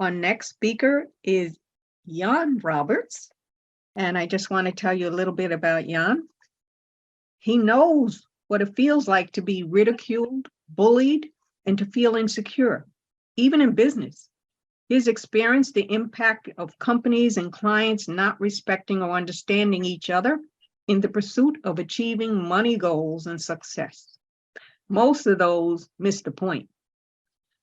Our next speaker is Jan Roberts, and I just want to tell you a little bit about Jan. He knows what it feels like to be ridiculed, bullied, and to feel insecure, even in business. He's experienced the impact of companies and clients not respecting or understanding each other in the pursuit of achieving money goals and success. Most of those miss the point.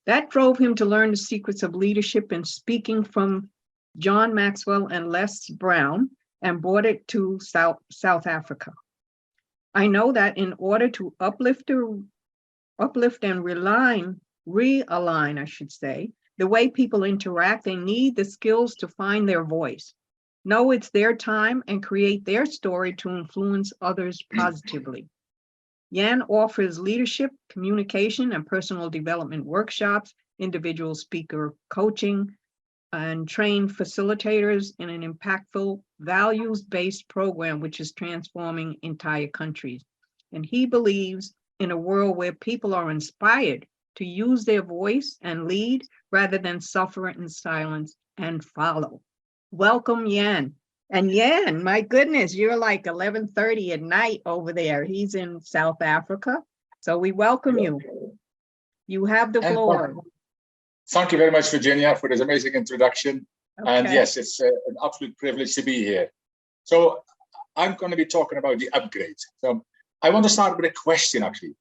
That drove him to learn the secrets of leadership and speaking from John Maxwell and Les Brown and brought it to South Africa. I know that in order to uplift and realign, I should say, the way people interact, they need the skills to find their voice, know it's their time, and create their story to influence others positively. Jan offers leadership, communication, and personal development workshops, individual speaker coaching, and trained facilitators in an impactful, values-based program which is transforming entire countries. And he believes in a world where people are inspired to use their voice and lead rather than suffer in silence and follow. Welcome, Jan. And Jan, my goodness, you're like 11:30 at night over there. He's in South Africa. So we welcome you. You have the floor. Thank you very much, Virginia, for this amazing introduction. Okay. And yes, it's an absolute privilege to be here. So I'm going to be talking about the upgrade. So I want to start with a question, actually.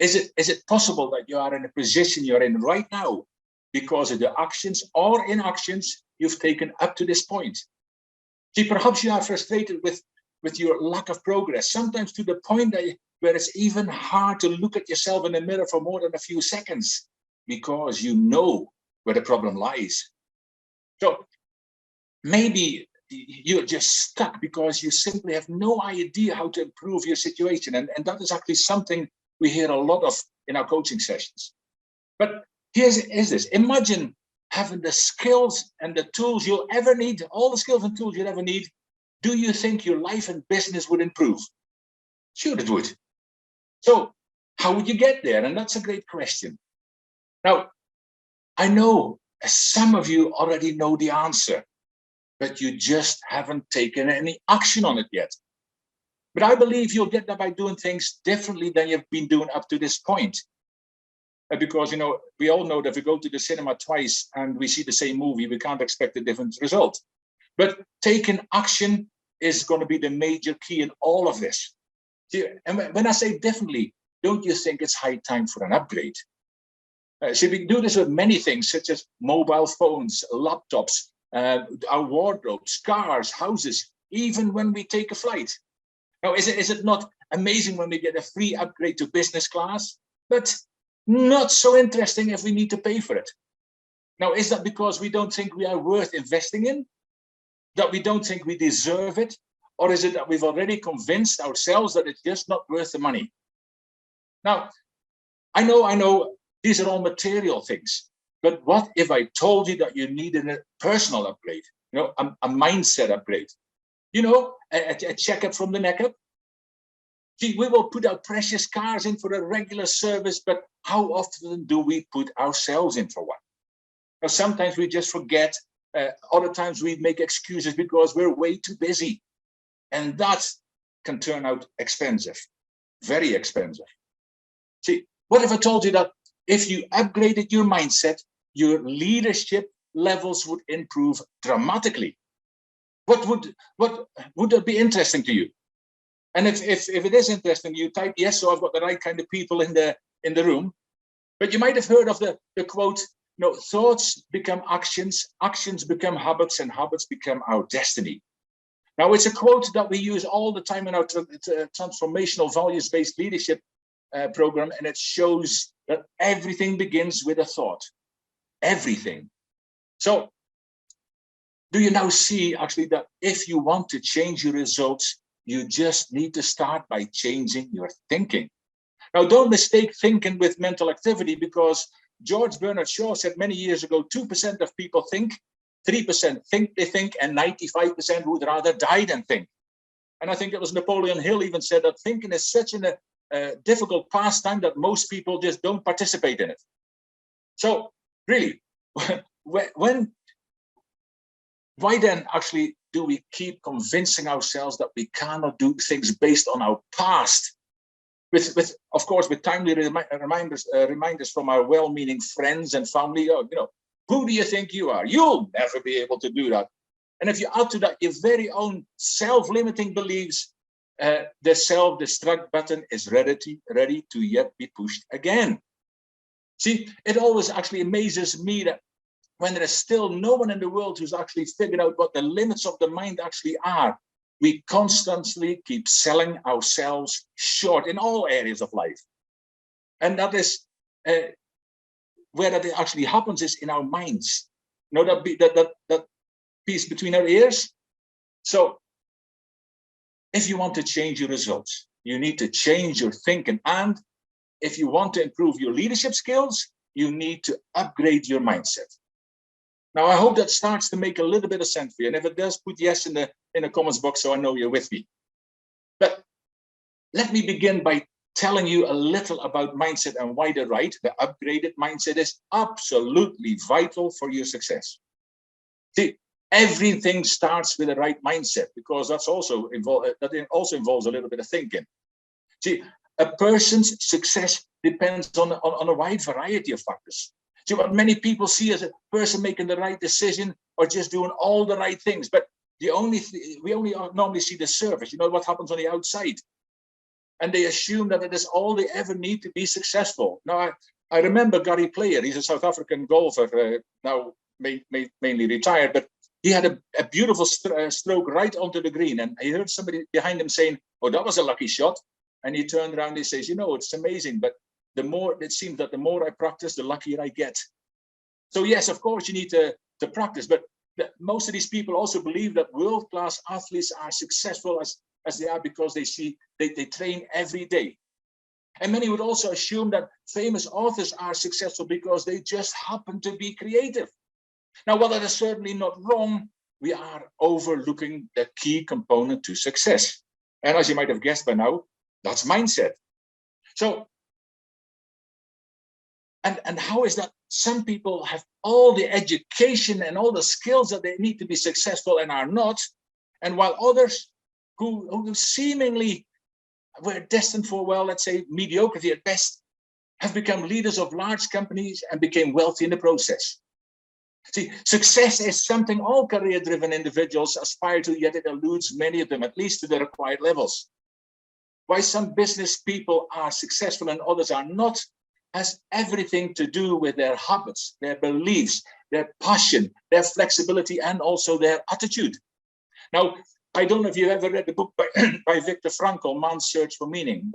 Is it possible that you are in a position you're in right now because of the actions or inactions you've taken up to this point? See, perhaps you are frustrated with your lack of progress, sometimes to the point where it's even hard to look at yourself in the mirror for more than a few seconds because you know where the problem lies. So maybe you're just stuck because you simply have no idea how to improve your situation. And that is actually something we hear a lot of in our coaching sessions. But here's this. Imagine having the skills and the tools you'll ever need, all the skills and tools you'll ever need. Do you think your life and business would improve? Sure, it would. So how would you get there? And that's a great question. Now, I know some of you already know the answer, but you just haven't taken any action on it yet. But I believe you'll get there by doing things differently than you've been doing up to this point. Because, you know, we all know that if we go to the cinema twice and we see the same movie, we can't expect a different result. But taking action is going to be the major key in all of this. See, and when I say differently, don't you think it's high time for an upgrade? So we do this with many things, such as mobile phones, laptops, our wardrobes, cars, houses, even when we take a flight. Now, is it not amazing when we get a free upgrade to business class? But not so interesting if we need to pay for it. Now, is that because we don't think we are worth investing in? That we don't think we deserve it? Or is it that we've already convinced ourselves that it's just not worth the money? Now, I know these are all material things, but what if I told you that you needed a personal upgrade, you know, a mindset upgrade, you know, a checkup from the neck up? See, we will put our precious cars in for a regular service, but how often do we put ourselves in for one? Now, sometimes we just forget. Other times we make excuses because we're way too busy. And that can turn out expensive, very expensive. See, what if I told you that if you upgraded your mindset, your leadership levels would improve dramatically? What would that be interesting to you? And if it is interesting, you type yes, so I've got the right kind of people in the room. But you might have heard of the quote, you know, thoughts become actions, actions become habits, and habits become our destiny. Now, it's a quote that we use all the time in our transformational values-based leadership program, and it shows that everything begins with a thought. Everything. So, do you now see actually that if you want to change your results, you just need to start by changing your thinking? Now, don't mistake thinking with mental activity, because George Bernard Shaw said many years ago, 2% of people think, 3% think they think, and 95% would rather die than think. And I think it was Napoleon Hill even said that thinking is such a difficult pastime that most people just don't participate in it. So really, why then actually do we keep convincing ourselves that we cannot do things based on our past? Of course, with timely reminders from our well-meaning friends and family. Who do you think you are? You'll never be able to do that. And if you add to that your very own self-limiting beliefs, the self-destruct button is ready to yet be pushed again. See, it always actually amazes me that when there is still no one in the world who's actually figured out what the limits of the mind actually are, we constantly keep selling ourselves short in all areas of life. And that is where that actually happens is in our minds. That piece between our ears. So if you want to change your results, you need to change your thinking. And if you want to improve your leadership skills, you need to upgrade your mindset. Now, I hope that starts to make a little bit of sense for you. And if it does, put yes in the comments box so I know you're with me. But let me begin by telling you a little about mindset and why the upgraded mindset is absolutely vital for your success. See, everything starts with the right mindset, because that also involves a little bit of thinking. See, a person's success depends on a wide variety of factors. See, what many people see as a person making the right decision or just doing all the right things, but we only normally see the surface. What happens on the outside, and they assume that it is all they ever need to be successful. Now, I remember Gary Player. He's a South African golfer, now mainly retired, but he had a beautiful stroke right onto the green, and he heard somebody behind him saying, "Oh, that was a lucky shot." And he turned around and he says, "It's amazing, but it seems that the more I practice, the luckier I get." So yes, of course, you need to practice, but most of these people also believe that world-class athletes are successful as they are because they train every day. And many would also assume that famous authors are successful because they just happen to be creative. Now, while that is certainly not wrong, we are overlooking the key component to success. And as you might have guessed by now, that's mindset. So, and how is that? Some people have all the education and all the skills that they need to be successful and are not. And while others who seemingly were destined for, well, let's say mediocrity at best, have become leaders of large companies and became wealthy in the process. See, success is something all career-driven individuals aspire to, yet it eludes many of them, at least to the required levels. Why some business people are successful and others are not has everything to do with their habits, their beliefs, their passion, their flexibility, and also their attitude. Now, I don't know if you've ever read the book by Viktor Frankl, Man's Search for Meaning,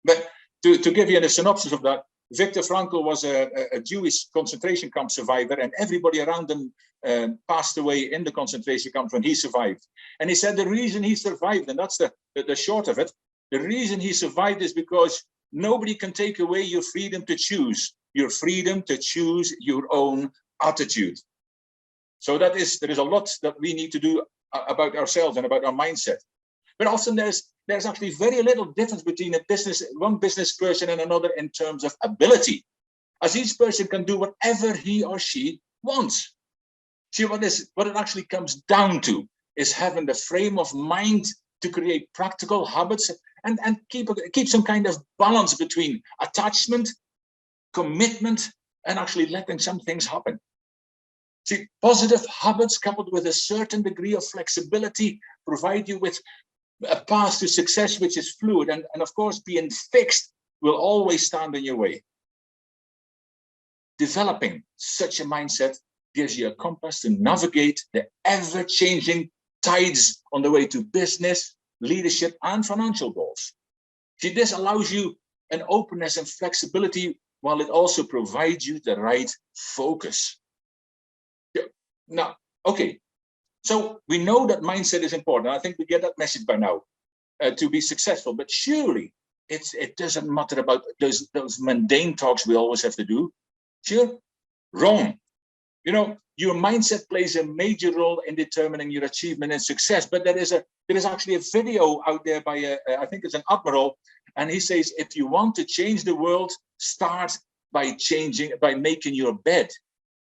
but to give you a synopsis of that, Viktor Frankl was a Jewish concentration camp survivor, and everybody around him passed away in the concentration camp when he survived. And he said the reason he survived, and that's the short of it, the reason he survived is because nobody can take away your freedom to choose your own attitude. So there is a lot that we need to do about ourselves and about our mindset. But often there's actually very little difference between one business person and another in terms of ability, as each person can do whatever he or she wants. See, what it actually comes down to is having the frame of mind to create practical habits and keep some kind of balance between attachment, commitment, and actually letting some things happen. See, positive habits coupled with a certain degree of flexibility provide you with a path to success which is fluid, and of course being fixed will always stand in your way. Developing such a mindset gives you a compass to navigate the ever-changing tides on the way to business, leadership, and financial goals. See, this allows you an openness and flexibility while it also provides you the right focus. Now, okay, so we know that mindset is important. I think we get that message by now to be successful, but surely it doesn't matter about those mundane talks we always have to do. Sure, wrong. Your mindset plays a major role in determining your achievement and success. But there is actually a video out there by I think it's an admiral, and he says, if you want to change the world, start by making your bed.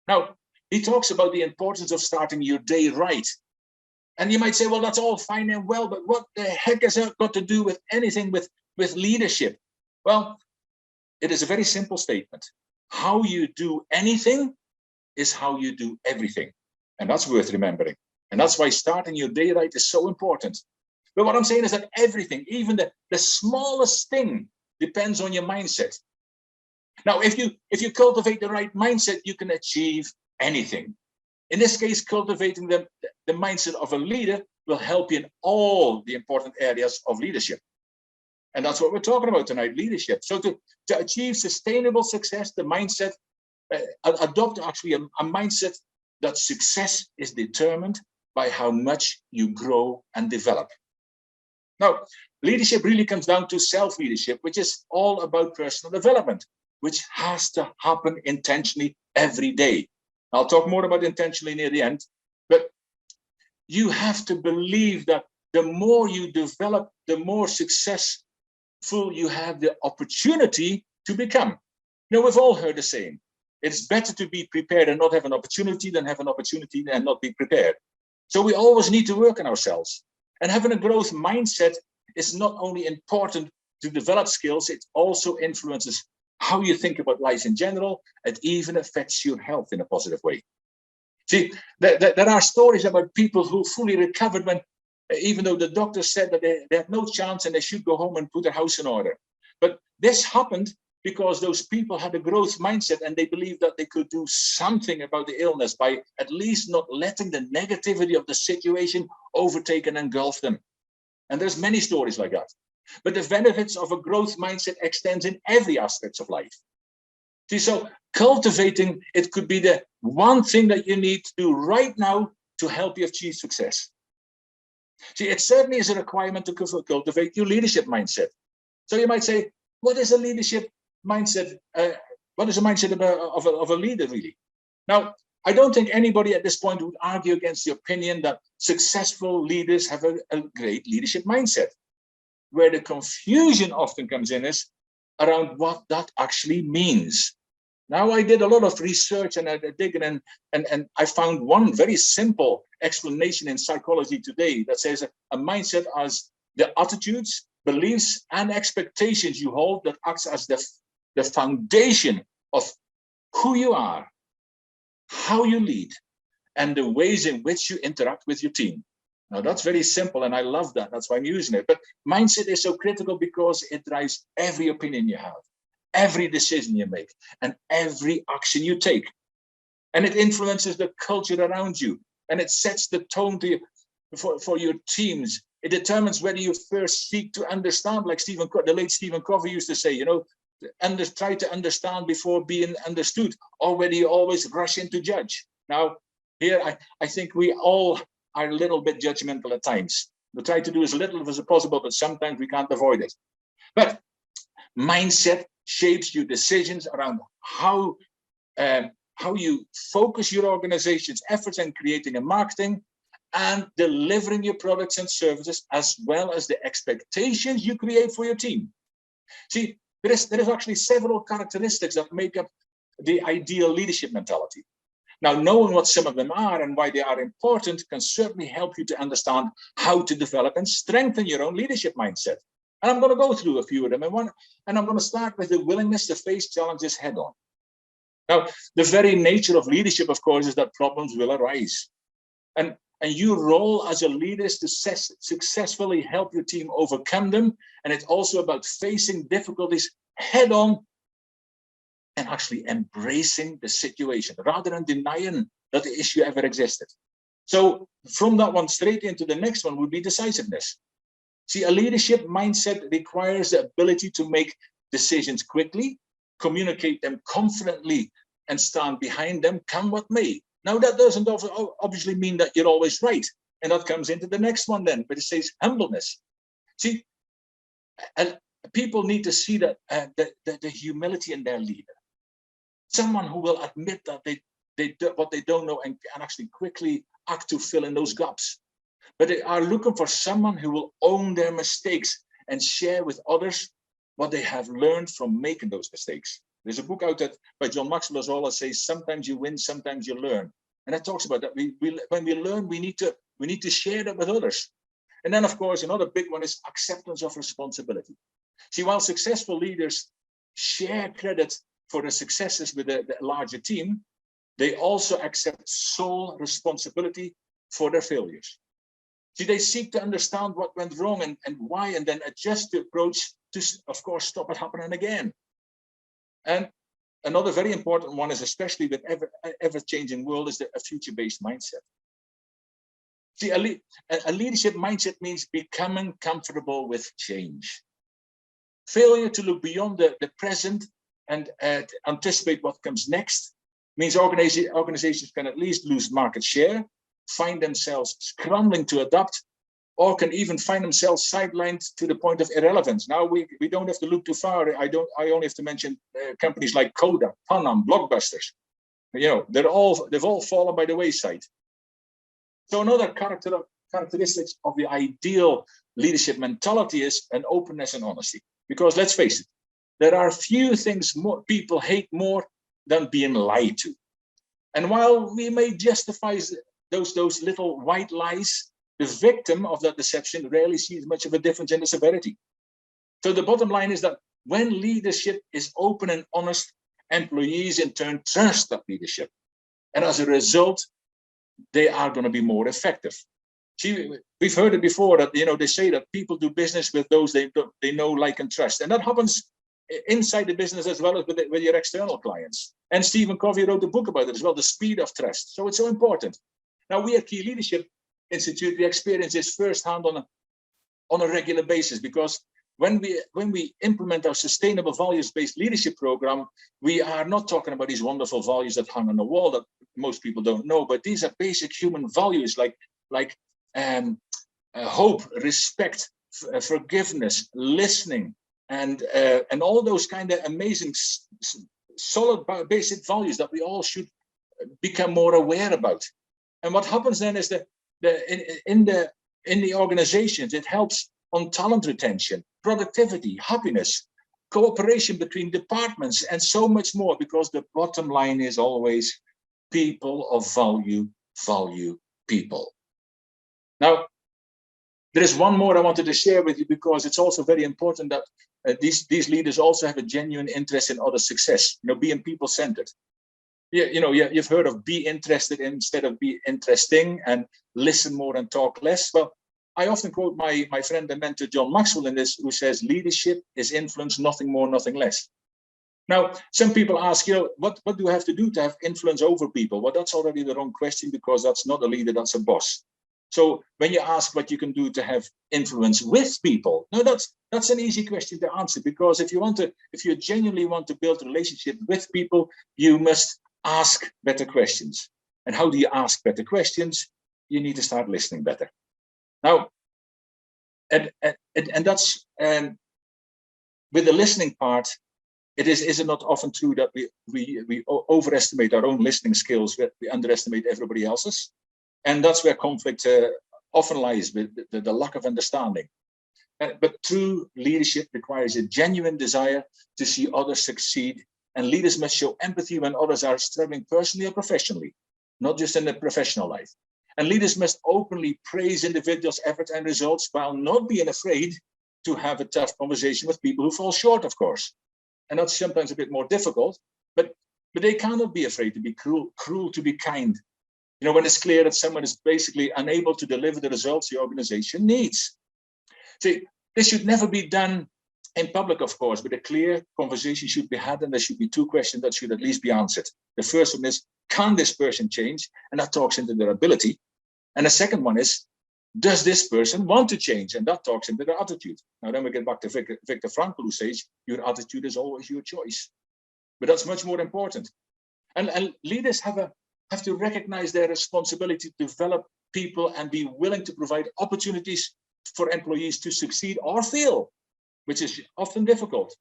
Now, he talks about the importance of starting your day right. And you might say, well, that's all fine and well, but what the heck has that got to do with anything with leadership? Well, it is a very simple statement. How you do anything is how you do everything. And that's worth remembering. And that's why starting your day right is so important. But what I'm saying is that everything, even the smallest thing, depends on your mindset. Now, if you cultivate the right mindset, you can achieve anything. In this case, cultivating the mindset of a leader will help you in all the important areas of leadership. And that's what we're talking about tonight, leadership. So to achieve sustainable success, the mindset, adopt actually a mindset that success is determined by how much you grow and develop. Now, leadership really comes down to self-leadership, which is all about personal development, which has to happen intentionally every day. I'll talk more about intentionally near the end, but you have to believe that the more you develop, the more successful you have the opportunity to become. You know, we've all heard the saying, it's better to be prepared and not have an opportunity than have an opportunity and not be prepared. So we always need to work on ourselves. And having a growth mindset is not only important to develop skills, it also influences how you think about life in general. It even affects your health in a positive way. See, there are stories about people who fully recovered when, even though the doctor said that they had no chance and they should go home and put their house in order. But this happened because those people had a growth mindset and they believed that they could do something about the illness by at least not letting the negativity of the situation overtake and engulf them. And there's many stories like that. But the benefits of a growth mindset extends in every aspect of life. See, so cultivating it could be the one thing that you need to do right now to help you achieve success. See, it certainly is a requirement to cultivate your leadership mindset. So you might say, what is a leadership mindset? What is a mindset of a leader, really? Now, I don't think anybody at this point would argue against the opinion that successful leaders have a great leadership mindset. Where the confusion often comes in is around what that actually means. Now, I did a lot of research and I digging and I found one very simple explanation in psychology today that says a mindset as the attitudes, beliefs, and expectations you hold that acts as the foundation of who you are, how you lead, and the ways in which you interact with your team. Now, that's very simple, and I love that. That's why I'm using it. But mindset is so critical because it drives every opinion you have, every decision you make, and every action you take. And it influences the culture around you, and it sets the tone for your teams. It determines whether you first seek to understand, like the late Stephen Covey used to say, you know, try to understand before being understood, or whether you always rush in to judge. Now, here, I think we all are a little bit judgmental at times. We try to do as little as possible, but sometimes we can't avoid it. But mindset shapes your decisions around how you focus your organization's efforts in creating and marketing and delivering your products and services, as well as the expectations you create for your team. See, there is actually several characteristics that make up the ideal leadership mentality. Now, knowing what some of them are and why they are important can certainly help you to understand how to develop and strengthen your own leadership mindset. And I'm going to go through a few of them. And I'm going to start with the willingness to face challenges head on. Now, the very nature of leadership, of course, is that problems will arise. And your role as a leader is to successfully help your team overcome them. And it's also about facing difficulties head on and actually embracing the situation rather than denying that the issue ever existed. So from that one straight into the next one would be decisiveness. See, a leadership mindset requires the ability to make decisions quickly, communicate them confidently, and stand behind them, come what may. Now, that doesn't obviously mean that you're always right. And that comes into the next one then, but it says humbleness. See, and people need to see that the humility in their leader. Someone who will admit that they do what they don't know and actually quickly act to fill in those gaps. But they are looking for someone who will own their mistakes and share with others what they have learned from making those mistakes. There's a book out that by John Maxwell as well that says, sometimes you win, sometimes you learn. And that talks about that. When we learn, we need to share that with others. And then, of course, another big one is acceptance of responsibility. See, while successful leaders share credit for the successes with the larger team, they also accept sole responsibility for their failures. See, they seek to understand what went wrong and why, and then adjust the approach to, of course, stop it happening again. And another very important one is, especially with ever-changing world, is a future-based mindset. See, a leadership mindset means becoming comfortable with change. Failure to look beyond the present and anticipate what comes next means organizations can at least lose market share, find themselves scrambling to adapt, or can even find themselves sidelined to the point of irrelevance. Now we don't have to look too far. I only have to mention companies like Kodak, Panam, Blockbusters. You know, they've all fallen by the wayside. So another characteristics of the ideal leadership mentality is an openness and honesty. Because let's face it, there are few things people hate more than being lied to. And while we may justify those little white lies, the victim of that deception rarely sees much of a difference in the severity. So the bottom line is that when leadership is open and honest, employees in turn trust that leadership. And as a result, they are going to be more effective. See, we've heard it before that, you know, they say that people do business with those they know, like, and trust. And that happens inside the business as well as with your external clients. And Stephen Covey wrote a book about it as well, The Speed of Trust. So it's so important. Now, we at Key Leadership Institute, we experience this firsthand on a regular basis, because when we implement our sustainable values-based leadership program, we are not talking about these wonderful values that hang on the wall that most people don't know, but these are basic human values like hope, respect, forgiveness, listening, and all those kind of amazing, solid, basic values that we all should become more aware about. And what happens then is that in the organizations, it helps on talent retention, productivity, happiness, cooperation between departments, and so much more, because the bottom line is always people of value people. Now, there is one more I wanted to share with you, because it's also very important that these leaders also have a genuine interest in other success, you know, being people-centered. Yeah, you know, you've heard of be interested instead of be interesting, and listen more and talk less. Well, I often quote my friend and mentor, John Maxwell, in this, who says, leadership is influence, nothing more, nothing less. Now, some people ask, you know, what do I have to do to have influence over people? Well, that's already the wrong question, because that's not a leader, that's a boss. So when you ask what you can do to have influence with people, no, that's an easy question to answer, because if you genuinely want to build a relationship with people, you must ask better questions. And how do you ask better questions? You need to start listening better. Now, and that's with the listening part. Is it not often true that we overestimate our own listening skills, we underestimate everybody else's? And that's where conflict often lies, with the lack of understanding. But true leadership requires a genuine desire to see others succeed, and leaders must show empathy when others are struggling personally or professionally, not just in their professional life. And leaders must openly praise individuals' efforts and results, while not being afraid to have a tough conversation with people who fall short, of course. And that's sometimes a bit more difficult, but they cannot be afraid to be cruel to be kind. You know, when it's clear that someone is basically unable to deliver the results the organization needs. See, this should never be done in public, of course, but a clear conversation should be had, and there should be two questions that should at least be answered. The first one is, can this person change? And that talks into their ability. And the second one is, does this person want to change? And that talks into their attitude. Now, then we get back to Viktor Frankl, who says, your attitude is always your choice. But that's much more important. And leaders have to recognize their responsibility to develop people and be willing to provide opportunities for employees to succeed or fail, which is often difficult.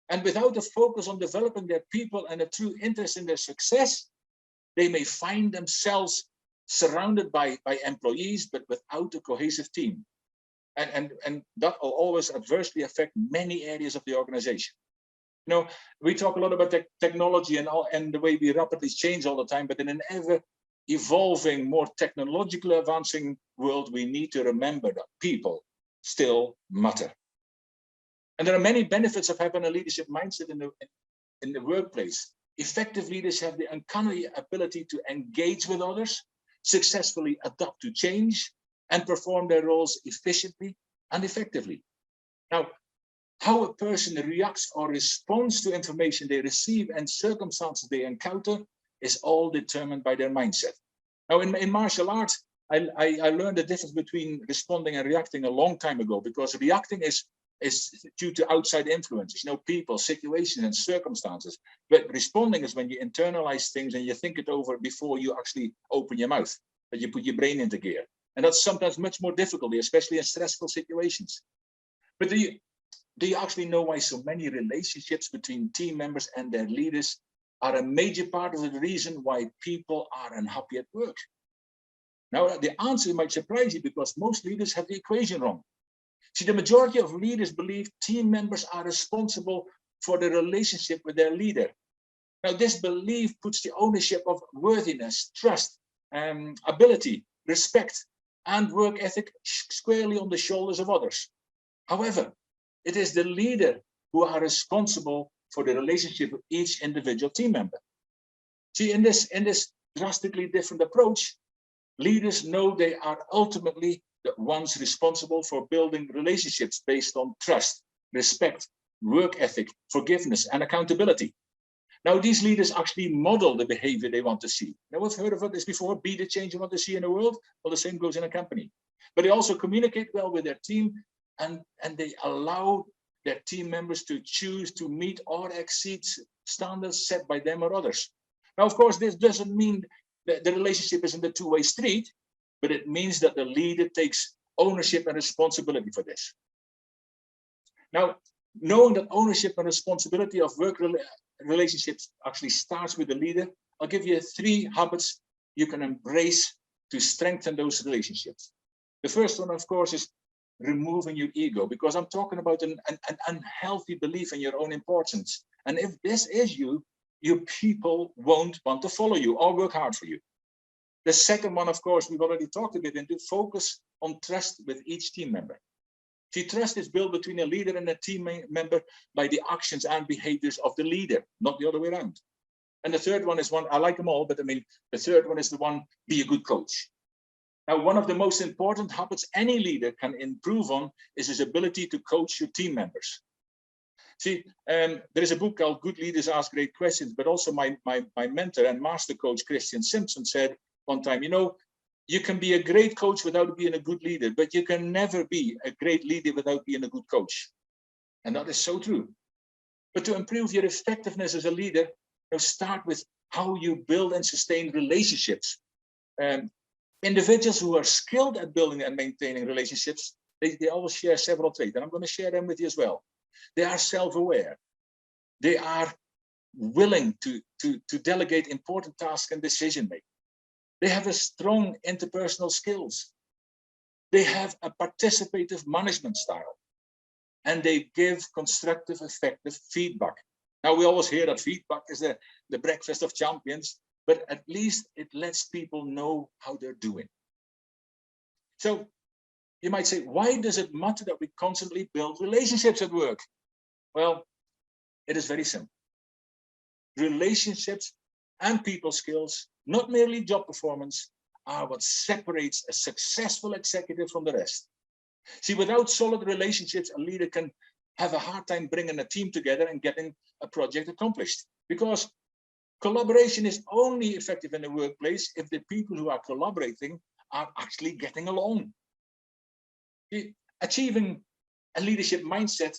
And without a focus on developing their people and a true interest in their success, they may find themselves surrounded by employees, but without a cohesive team. And that will always adversely affect many areas of the organization. We talk a lot about technology and the way we rapidly change all the time, but in an ever evolving, more technologically advancing world, we need to remember that people still matter. And there are many benefits of having a leadership mindset in the workplace. Effective leaders have the uncanny ability to engage with others, successfully adapt to change, and perform their roles efficiently and effectively. Now, how a person reacts or responds to information they receive and circumstances they encounter is all determined by their mindset. Now, in martial arts, I learned the difference between responding and reacting a long time ago, because reacting is due to outside influences, people, situations, and circumstances. But responding is when you internalize things and you think it over before you actually open your mouth, that you put your brain into gear. And that's sometimes much more difficult, especially in stressful situations. But do you actually know why so many relationships between team members and their leaders are a major part of the reason why people are unhappy at work? Now, the answer might surprise you, because most leaders have the equation wrong. See, the majority of leaders believe team members are responsible for the relationship with their leader. Now, this belief puts the ownership of worthiness, trust, ability, respect, and work ethic squarely on the shoulders of others. However, it is the leader who are responsible for the relationship with each individual team member. See, in this drastically different approach, leaders know they are ultimately the ones responsible for building relationships based on trust, respect, work ethic, forgiveness, and accountability. Now, these leaders actually model the behavior they want to see. Now, we've heard of this before: be the change you want to see in the world. Well, the same goes in a company. But they also communicate well with their team, and they allow their team members to choose to meet or exceed standards set by them or others. Now, of course, this doesn't mean that the relationship isn't a two-way street, but it means that the leader takes ownership and responsibility for this. Now, knowing that ownership and responsibility of work relationships actually starts with the leader, I'll give you 3 habits you can embrace to strengthen those relationships. The first one, of course, is removing your ego, because I'm talking about an unhealthy belief in your own importance. And if this is you, your people won't want to follow you or work hard for you. The second one, of course, we've already talked a bit into, focus on trust with each team member. See, trust is built between a leader and a team member by the actions and behaviors of the leader, not the other way around. And the third one is one, I like them all, but the third one is the one, be a good coach. Now, one of the most important habits any leader can improve on is his ability to coach your team members. See, there is a book called Good Leaders Ask Great Questions, but also my mentor and master coach, Christian Simpson, said one time, you can be a great coach without being a good leader, but you can never be a great leader without being a good coach. And that is so true. But to improve your effectiveness as a leader, start with how you build and sustain relationships. Individuals who are skilled at building and maintaining relationships, they always share several traits, and I'm going to share them with you as well. They are self-aware. They are willing to delegate important tasks and decision-making. They have a strong interpersonal skills. They have a participative management style. And they give constructive, effective feedback. Now, we always hear that feedback is the breakfast of champions, but at least it lets people know how they're doing. So you might say, why does it matter that we constantly build relationships at work? Well, it is very simple. Relationships and people skills, not merely job performance, are what separates a successful executive from the rest. See, without solid relationships, a leader can have a hard time bringing a team together and getting a project accomplished, because collaboration is only effective in the workplace if the people who are collaborating are actually getting along. Achieving a leadership mindset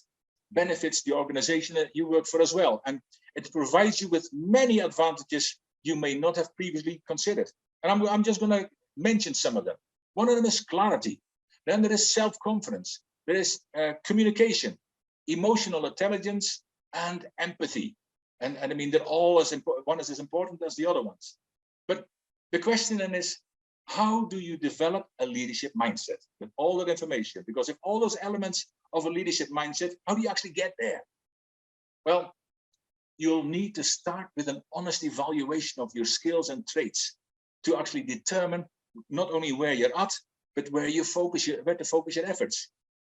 benefits the organization that you work for as well, and it provides you with many advantages you may not have previously considered. And I'm just going to mention some of them. One of them is clarity. Then there is self-confidence. There is communication, emotional intelligence, and empathy. And I mean, they're all as important. One is as important as the other ones. But the question then is, how do you develop a leadership mindset with all that information? Because if all those elements of a leadership mindset, how do you actually get there? Well, you'll need to start with an honest evaluation of your skills and traits to actually determine not only where you're at, but where to focus your efforts.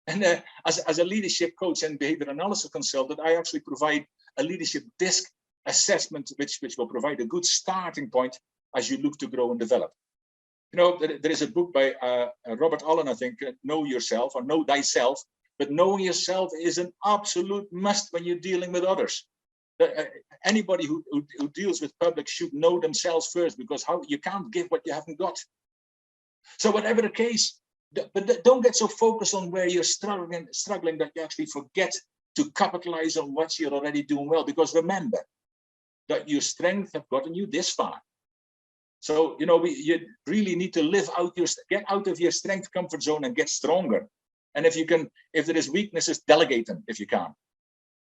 And as a leadership coach and behavior analysis consultant, I actually provide a leadership DISC assessment, which will provide a good starting point as you look to grow and develop. You know, there is a book by Robert Allen, I think, Know Yourself or Know Thyself, but knowing yourself is an absolute must when you're dealing with others. Anybody who deals with public should know themselves first, because you can't give what you haven't got. So whatever the case, but don't get so focused on where you're struggling that you actually forget to capitalize on what you're already doing well. Because remember that your strength have gotten you this far. So, you know, you really need to get out of your strength comfort zone and get stronger. And if there is weaknesses, delegate them if you can.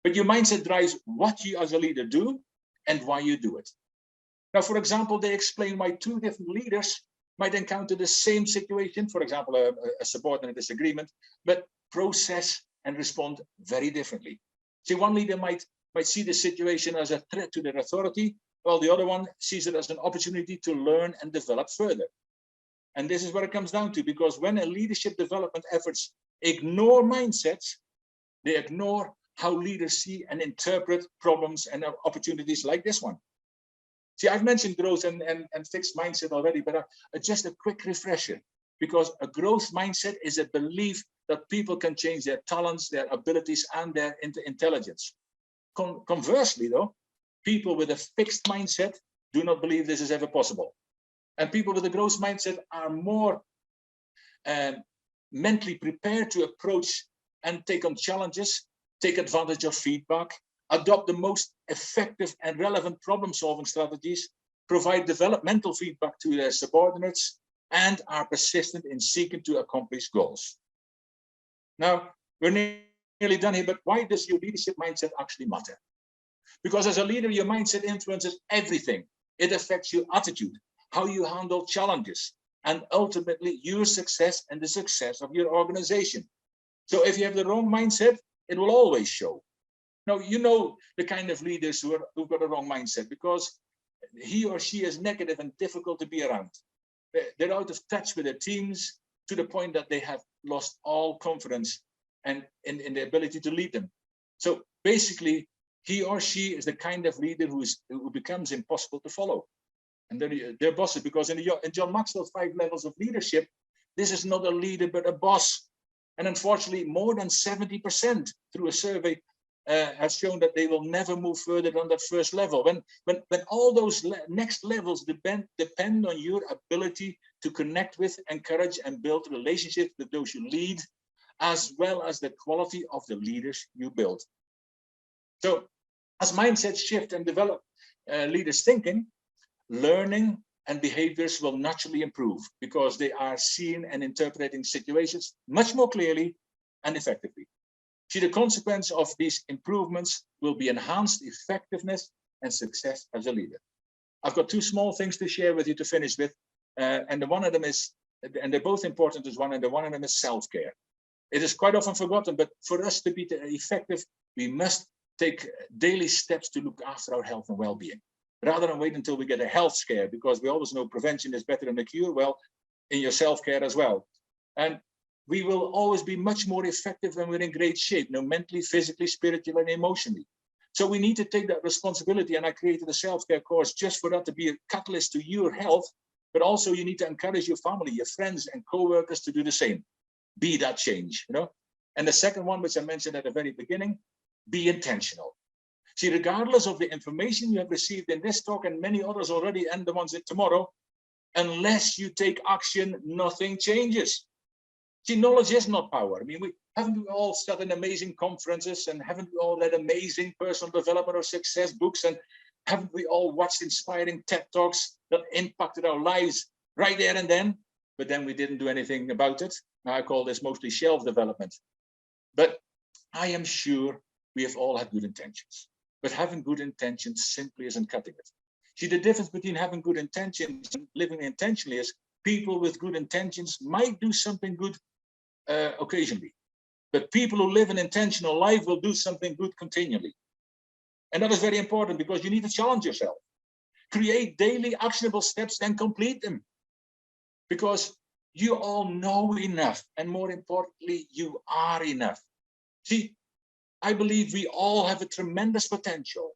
But your mindset drives what you as a leader do and why you do it. Now, for example, they explain why two different leaders might encounter the same situation, for example, a subordinate disagreement, but process and respond very differently. See, one leader might see the situation as a threat to their authority, while the other one sees it as an opportunity to learn and develop further. And this is what it comes down to, because when a leadership development efforts ignore mindsets, they ignore how leaders see and interpret problems and opportunities like this one. See, I've mentioned growth and fixed mindset already, but just a quick refresher, because a growth mindset is a belief that people can change their talents, their abilities, and their intelligence. Conversely, though, people with a fixed mindset do not believe this is ever possible. And people with a growth mindset are more mentally prepared to approach and take on challenges, take advantage of feedback, adopt the most effective and relevant problem-solving strategies, provide developmental feedback to their subordinates, and are persistent in seeking to accomplish goals. Now, we're nearly done here, but why does your leadership mindset actually matter? Because as a leader, your mindset influences everything. It affects your attitude, how you handle challenges, and ultimately your success and the success of your organization. So if you have the wrong mindset, it will always show. Now, you know the kind of leaders who've got a wrong mindset, because he or she is negative and difficult to be around. They're out of touch with their teams to the point that they have lost all confidence and in the ability to lead them. So basically, he or she is the kind of leader who becomes impossible to follow. And they're bosses, because in John Maxwell's 5 levels of leadership, this is not a leader, but a boss. And unfortunately, more than 70% through a survey has shown that they will never move further than that first level. When all those next levels depend on your ability to connect with, encourage, and build relationships with those you lead, as well as the quality of the leaders you build. So as mindsets shift and develop leaders' thinking, learning and behaviors will naturally improve, because they are seeing and interpreting situations much more clearly and effectively. See, the consequence of these improvements will be enhanced effectiveness and success as a leader. I've got 2 small things to share with you to finish with, and one of them is, and they're both important as one, and one of them is self-care. It is quite often forgotten, but for us to be effective, we must take daily steps to look after our health and well-being, rather than wait until we get a health scare, because we always know prevention is better than the cure. Well, in your self-care as well. And we will always be much more effective when we're in great shape, mentally, physically, spiritually, and emotionally. So we need to take that responsibility, and I created a self-care course just for that, to be a catalyst to your health, but also you need to encourage your family, your friends, and co-workers to do the same. Be that change, And the second one, which I mentioned at the very beginning, be intentional. See, regardless of the information you have received in this talk and many others already, and the ones tomorrow, unless you take action, nothing changes. See, knowledge is not power. I mean, haven't we all sat in amazing conferences, and haven't we all read amazing personal development or success books, and haven't we all watched inspiring TED Talks that impacted our lives right there and then, but then we didn't do anything about it? Now, I call this mostly shelf development. But I am sure we have all had good intentions, but having good intentions simply isn't cutting it. See, the difference between having good intentions and living intentionally is people with good intentions might do something good occasionally, but people who live an intentional life will do something good continually. And that is very important because you need to challenge yourself. Create daily actionable steps and complete them. Because you all know enough. And more importantly, you are enough. See, I believe we all have a tremendous potential.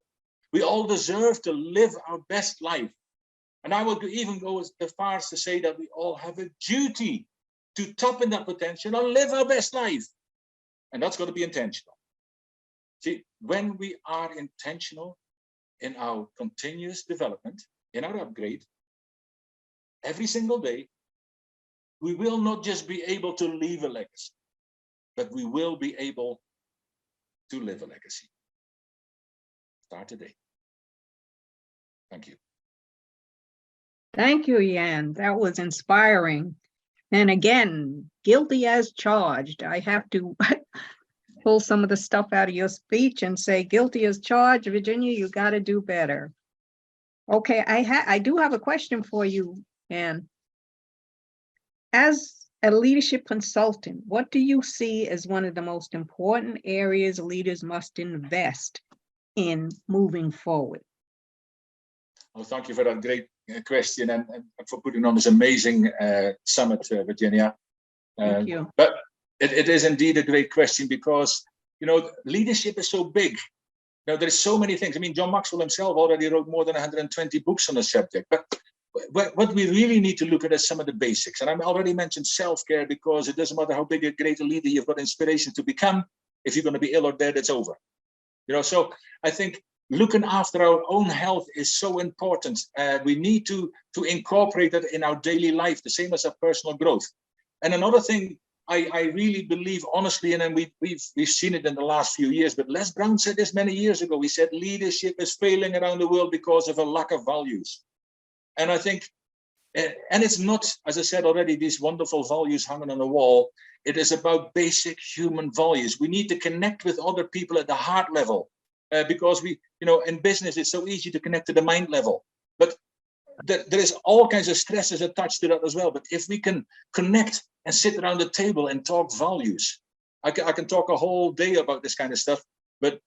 We all deserve to live our best life. And I will even go as far as to say that we all have a duty to tap in that potential and live our best life. And that's got to be intentional. See, when we are intentional in our continuous development, in our upgrade, every single day, we will not just be able to leave a legacy, but we will be able to live a legacy. Start today. Thank you. Thank you, Jan. That was inspiring. And again, guilty as charged. I have to pull some of the stuff out of your speech and say, guilty as charged, Virginia, you got to do better. Okay, I do have a question for you, Jan. As a leadership consultant, what do you see as one of the most important areas leaders must invest in moving forward? Well, thank you for that great question and for putting on this amazing summit, Virginia. Thank you. But it is indeed a great question because, you know, leadership is so big. Now, there's so many things. I mean, John Maxwell himself already wrote more than 120 books on the subject. But what we really need to look at is some of the basics. And I already mentioned self-care because it doesn't matter how big a great leader you've got inspiration to become. If you're going to be ill or dead, it's over. You know, so I think looking after our own health is so important. We need to incorporate that in our daily life, the same as our personal growth. And another thing I really believe honestly, and then we've seen it in the last few years, but Les Brown said this many years ago. He said leadership is failing around the world because of a lack of values. And I think, and it's not, as I said already, these wonderful values hanging on the wall. It is about basic human values. We need to connect with other people at the heart level because we, you know, in business, it's so easy to connect to the mind level. But there is all kinds of stresses attached to that as well. But if we can connect and sit around the table and talk values, I can talk a whole day about this kind of stuff. But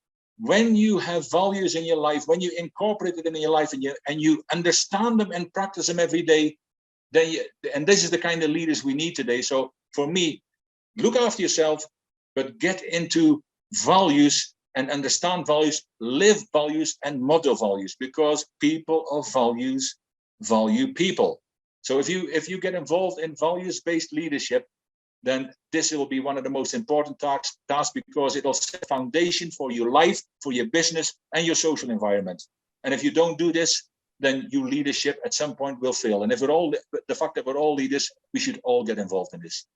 when you have values in your life, when you incorporate it in your life and you understand them and practice them every day, then and this is the kind of leaders we need today. So for me, look after yourself, but get into values and understand values, live values and model values, because people of values value people. So if you get involved in values-based leadership, then this will be one of the most important tasks because it will set a foundation for your life, for your business and your social environment. And if you don't do this, then your leadership at some point will fail. And if we're all, the fact that we're all leaders, we should all get involved in this.